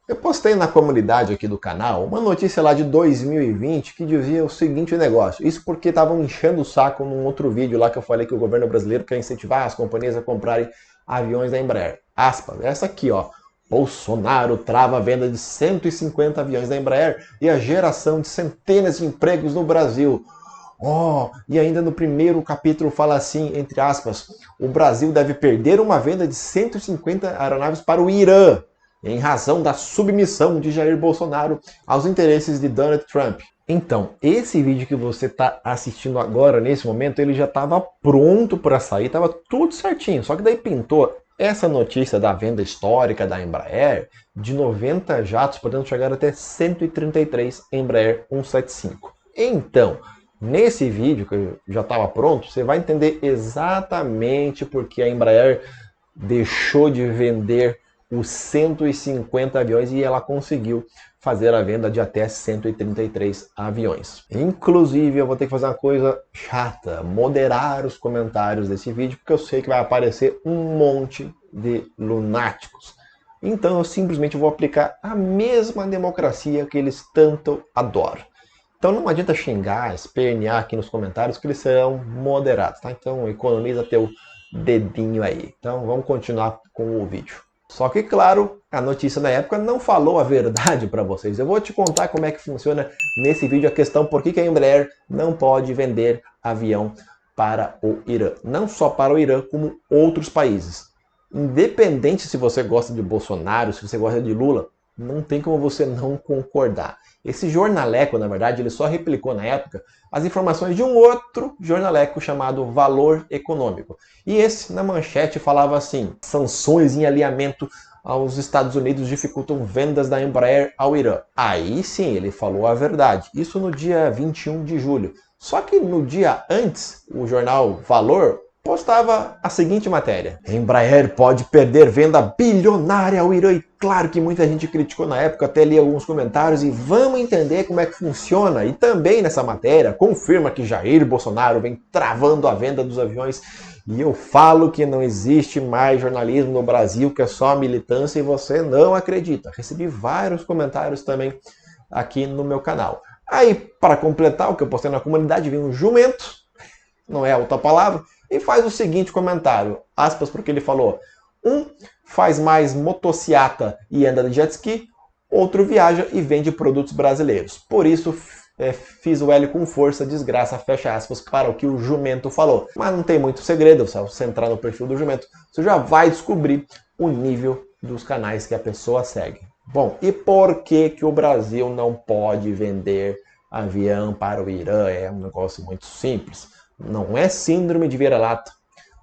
Eu postei na comunidade aqui do canal uma notícia lá de 2020 que dizia o seguinte negócio. Isso porque estavam enchendo o saco num outro vídeo lá que eu falei que o governo brasileiro quer incentivar as companhias a comprarem aviões da Embraer. Aspas, essa aqui ó. Bolsonaro trava a venda de 150 aviões da Embraer e a geração de centenas de empregos no Brasil. E ainda no primeiro capítulo fala assim, entre aspas, o Brasil deve perder uma venda de 150 aeronaves para o Irã, em razão da submissão de Jair Bolsonaro aos interesses de Donald Trump. Então, esse vídeo que você está assistindo agora, nesse momento, ele já estava pronto para sair, estava tudo certinho. Só que daí pintou essa notícia da venda histórica da Embraer, de 90 jatos, podendo chegar até 133 Embraer 175. Então, nesse vídeo, que já estava pronto, você vai entender exatamente por que a Embraer deixou de vender os 150 aviões e ela conseguiu fazer a venda de até 133 aviões. Inclusive, eu vou ter que fazer uma coisa chata, moderar os comentários desse vídeo, porque eu sei que vai aparecer um monte de lunáticos. Então eu simplesmente vou aplicar a mesma democracia que eles tanto adoram. Então não adianta xingar, espernear aqui nos comentários que eles serão moderados, tá? Então economiza teu dedinho aí. Então vamos continuar com o vídeo. Só que, claro, a notícia da época não falou a verdade para vocês. Eu vou te contar como é que funciona nesse vídeo a questão por que a Embraer não pode vender avião para o Irã. Não só para o Irã, como outros países. Independente se você gosta de Bolsonaro, se você gosta de Lula, não tem como você não concordar. Esse jornaleco, na verdade, ele só replicou na época as informações de um outro jornaleco chamado Valor Econômico. E esse, na manchete, falava assim: sanções em alinhamento aos Estados Unidos dificultam vendas da Embraer ao Irã. Aí sim, ele falou a verdade. Isso no dia 21 de julho. Só que no dia antes, o jornal Valor postava a seguinte matéria: Embraer pode perder venda bilionária ao Irã. E claro que muita gente criticou na época, até li alguns comentários, e vamos entender como é que funciona. E também nessa matéria confirma que Jair Bolsonaro vem travando a venda dos aviões. E eu falo que não existe mais jornalismo no Brasil, que é só militância, e você não acredita. Recebi vários comentários também aqui no meu canal. Aí, para completar o que eu postei na comunidade, vem um jumento, não é outra palavra, e faz o seguinte comentário, aspas, porque ele falou: um faz mais motociata e anda de jet ski, outro viaja e vende produtos brasileiros. Por isso fiz o L com força, desgraça, fecha aspas, para o que o jumento falou. Mas não tem muito segredo, se você entrar no perfil do jumento, você já vai descobrir o nível dos canais que a pessoa segue. Bom, e por que o Brasil não pode vender avião para o Irã? É um negócio muito simples. Não é síndrome de vira-lata.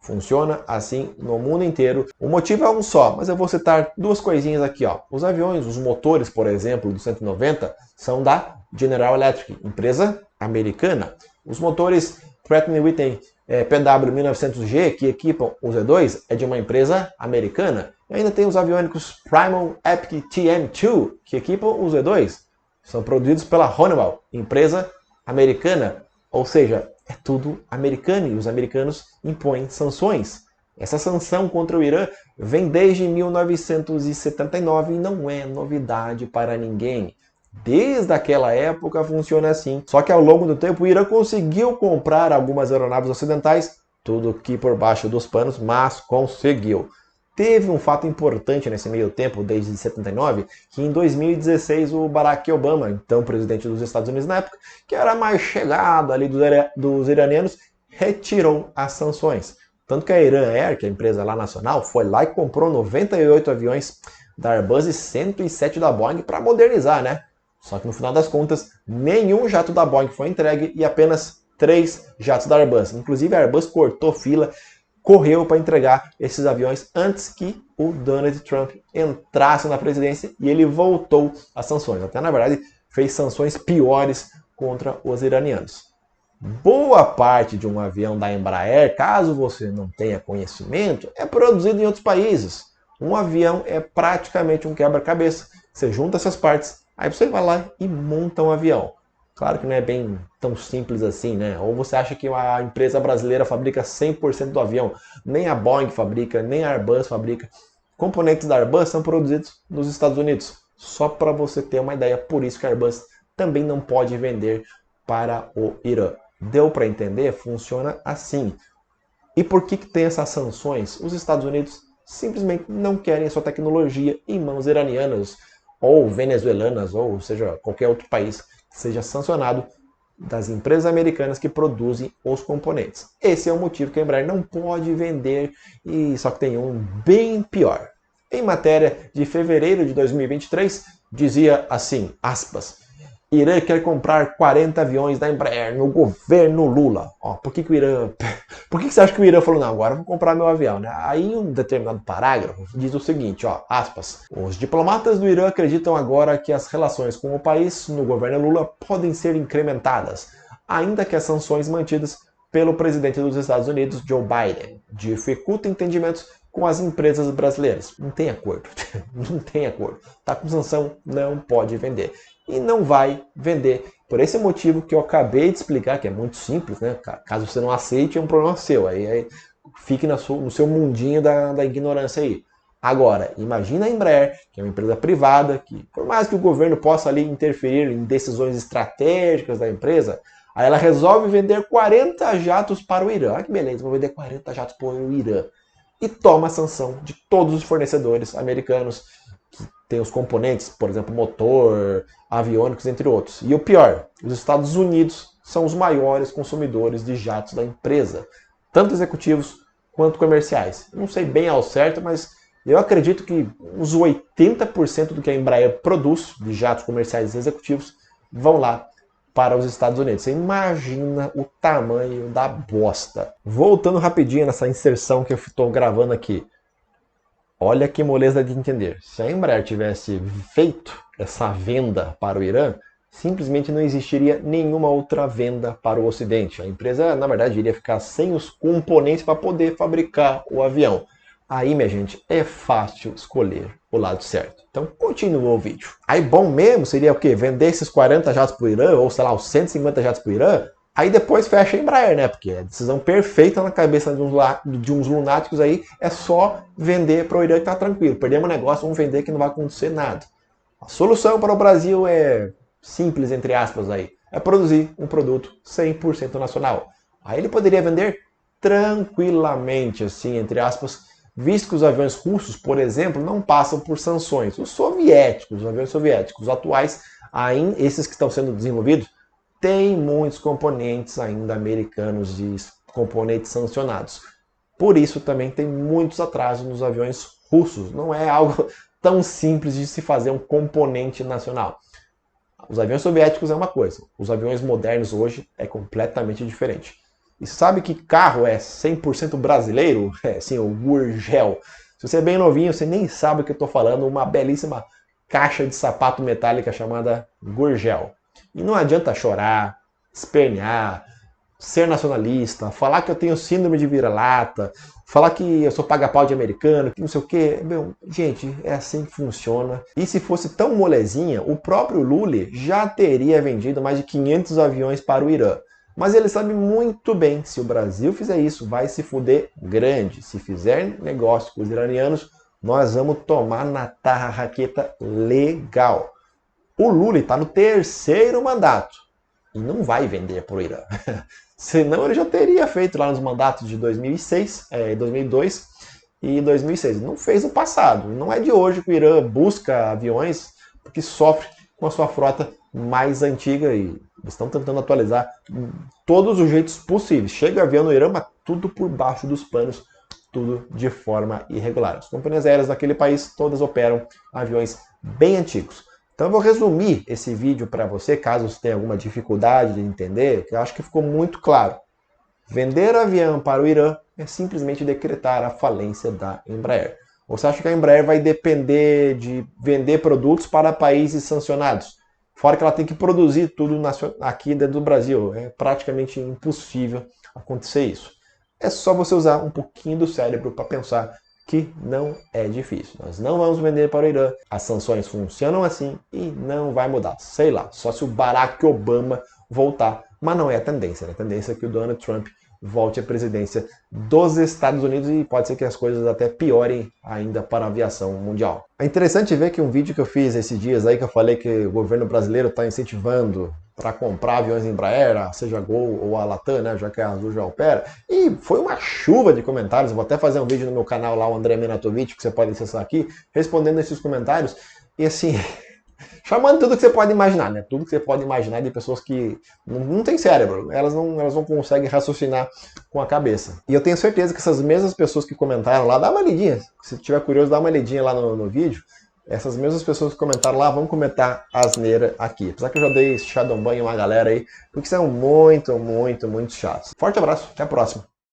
Funciona assim no mundo inteiro. O motivo é um só, mas eu vou citar duas coisinhas aqui. Os aviões, os motores, por exemplo, do 190, são da General Electric, empresa americana. Os motores Pratt & Whitney PW1900G, que equipam o Z2, é de uma empresa americana. E ainda tem os aviônicos Primal Epic TM2, que equipam o Z2. São produzidos pela Honeywell, empresa americana. Ou seja, é tudo americano e os americanos impõem sanções. Essa sanção contra o Irã vem desde 1979 e não é novidade para ninguém. Desde aquela época funciona assim. Só que ao longo do tempo o Irã conseguiu comprar algumas aeronaves ocidentais, tudo aqui por baixo dos panos, mas conseguiu. Teve um fato importante nesse meio tempo, desde 79, que em 2016 o Barack Obama, então presidente dos Estados Unidos na época, que era mais chegado ali dos iranianos, retirou as sanções. Tanto que a Iran Air, que é a empresa lá nacional, foi lá e comprou 98 aviões da Airbus e 107 da Boeing para modernizar, né? Só que no final das contas, nenhum jato da Boeing foi entregue e apenas 3 jatos da Airbus. Inclusive a Airbus cortou fila, correu para entregar esses aviões antes que o Donald Trump entrasse na presidência e ele voltou às sanções. Até, na verdade, fez sanções piores contra os iranianos. Boa parte de um avião da Embraer, caso você não tenha conhecimento, é produzido em outros países. Um avião é praticamente um quebra-cabeça. Você junta essas partes, aí você vai lá e monta um avião. Claro que não é bem tão simples assim, né? Ou você acha que a empresa brasileira fabrica 100% do avião. Nem a Boeing fabrica, nem a Airbus fabrica. Componentes da Airbus são produzidos nos Estados Unidos. Só para você ter uma ideia, por isso que a Airbus também não pode vender para o Irã. Deu para entender? Funciona assim. E por que tem essas sanções? Os Estados Unidos simplesmente não querem a sua tecnologia em mãos iranianas ou venezuelanas, ou seja, qualquer outro país que seja sancionado das empresas americanas que produzem os componentes. Esse é o motivo que a Embraer não pode vender, e só que tem um bem pior. Em matéria de fevereiro de 2023, dizia assim, aspas, Irã quer comprar 40 aviões da Embraer no governo Lula. Ó, por que o Irã... Por que você acha que o Irã falou, não, agora eu vou comprar meu avião, né? Aí em um determinado parágrafo diz o seguinte, ó, aspas, os diplomatas do Irã acreditam agora que as relações com o país no governo Lula podem ser incrementadas, ainda que as sanções mantidas pelo presidente dos Estados Unidos, Joe Biden, dificultam entendimentos com as empresas brasileiras. Não tem acordo. Não tem acordo. Tá com sanção, não pode vender. E não vai vender. Por esse motivo que eu acabei de explicar, que é muito simples, né? Caso você não aceite, é um problema seu. Aí fique no seu mundinho da ignorância aí. Agora, imagina a Embraer, que é uma empresa privada, que por mais que o governo possa ali interferir em decisões estratégicas da empresa, aí ela resolve vender 40 jatos para o Irã. Olha que beleza, vou vender 40 jatos para o Irã. E toma a sanção de todos os fornecedores americanos que têm os componentes, por exemplo, motor, aviônicos, entre outros. E o pior, os Estados Unidos são os maiores consumidores de jatos da empresa, tanto executivos quanto comerciais. Não sei bem ao certo, mas eu acredito que uns 80% do que a Embraer produz de jatos comerciais e executivos vão lá para os Estados Unidos. Você imagina o tamanho da bosta. Voltando rapidinho nessa inserção que eu estou gravando aqui. Olha que moleza de entender. Se a Embraer tivesse feito essa venda para o Irã, simplesmente não existiria nenhuma outra venda para o Ocidente. A empresa, na verdade, iria ficar sem os componentes para poder fabricar o avião. Aí, minha gente, é fácil escolher o lado certo. Então, continua o vídeo. Aí, bom mesmo seria o quê? Vender esses 40 jatos para o Irã, ou sei lá, os 150 jatos para o Irã, aí depois fecha a Embraer, né? Porque é a decisão perfeita na cabeça de uns lunáticos aí, é só vender para o Irã que tá tranquilo. Perdemos o negócio, vamos vender que não vai acontecer nada. A solução para o Brasil é simples, entre aspas aí. É produzir um produto 100% nacional. Aí ele poderia vender tranquilamente, assim, entre aspas, visto que os aviões russos, por exemplo, não passam por sanções. Os aviões soviéticos atuais, esses que estão sendo desenvolvidos, têm muitos componentes ainda americanos de componentes sancionados. Por isso também tem muitos atrasos nos aviões russos. Não é algo tão simples de se fazer um componente nacional. Os aviões soviéticos é uma coisa, os aviões modernos hoje é completamente diferente. E sabe que carro é 100% brasileiro? É sim, o Gurgel. Se você é bem novinho, você nem sabe o que eu estou falando, uma belíssima caixa de sapato metálica chamada Gurgel. E não adianta chorar, espernear, ser nacionalista, falar que eu tenho síndrome de vira-lata, falar que eu sou paga-pau de americano, que não sei o quê. Meu, gente, é assim que funciona. E se fosse tão molezinha, o próprio Lula já teria vendido mais de 500 aviões para o Irã. Mas ele sabe muito bem, se o Brasil fizer isso, vai se fuder grande. Se fizer negócio com os iranianos, nós vamos tomar na tarraqueta legal. O Lula está no 3º mandato e não vai vender para o Irã. Senão ele já teria feito lá nos mandatos de 2006, 2002 e 2006. Não fez no passado. Não é de hoje que o Irã busca aviões porque sofre com a sua frota mais antiga e estão tentando atualizar todos os jeitos possíveis. Chega avião no Irã, mas tudo por baixo dos panos, tudo de forma irregular. As companhias aéreas daquele país todas operam aviões bem antigos. Então eu vou resumir esse vídeo para você, caso você tenha alguma dificuldade de entender, que eu acho que ficou muito claro. Vender avião para o Irã é simplesmente decretar a falência da Embraer. Você acha que a Embraer vai depender de vender produtos para países sancionados? Fora que ela tem que produzir tudo aqui dentro do Brasil. É praticamente impossível acontecer isso. É só você usar um pouquinho do cérebro para pensar que não é difícil. Nós não vamos vender para o Irã. As sanções funcionam assim e não vai mudar. Sei lá, só se o Barack Obama voltar. Mas não é a tendência. A tendência é que o Donald Trump volte à presidência dos Estados Unidos e pode ser que as coisas até piorem ainda para a aviação mundial. É interessante ver que um vídeo que eu fiz esses dias aí, que eu falei que o governo brasileiro está incentivando para comprar aviões Embraer, seja a Gol ou a Latam, né, já que a Azul já opera, e foi uma chuva de comentários. Eu vou até fazer um vídeo no meu canal lá, o André Minatovic, que você pode acessar aqui, respondendo esses comentários, e assim, chamando tudo que você pode imaginar, né? Tudo que você pode imaginar de pessoas que não têm cérebro, elas não conseguem raciocinar com a cabeça. E eu tenho certeza que essas mesmas pessoas que comentaram lá, dá uma lidinha, se tiver curioso, dá uma lidinha lá no vídeo. Essas mesmas pessoas que comentaram lá vão comentar asneira aqui. Apesar que eu já dei shadow ban em uma galera aí, porque são muito chatos. Forte abraço, até a próxima.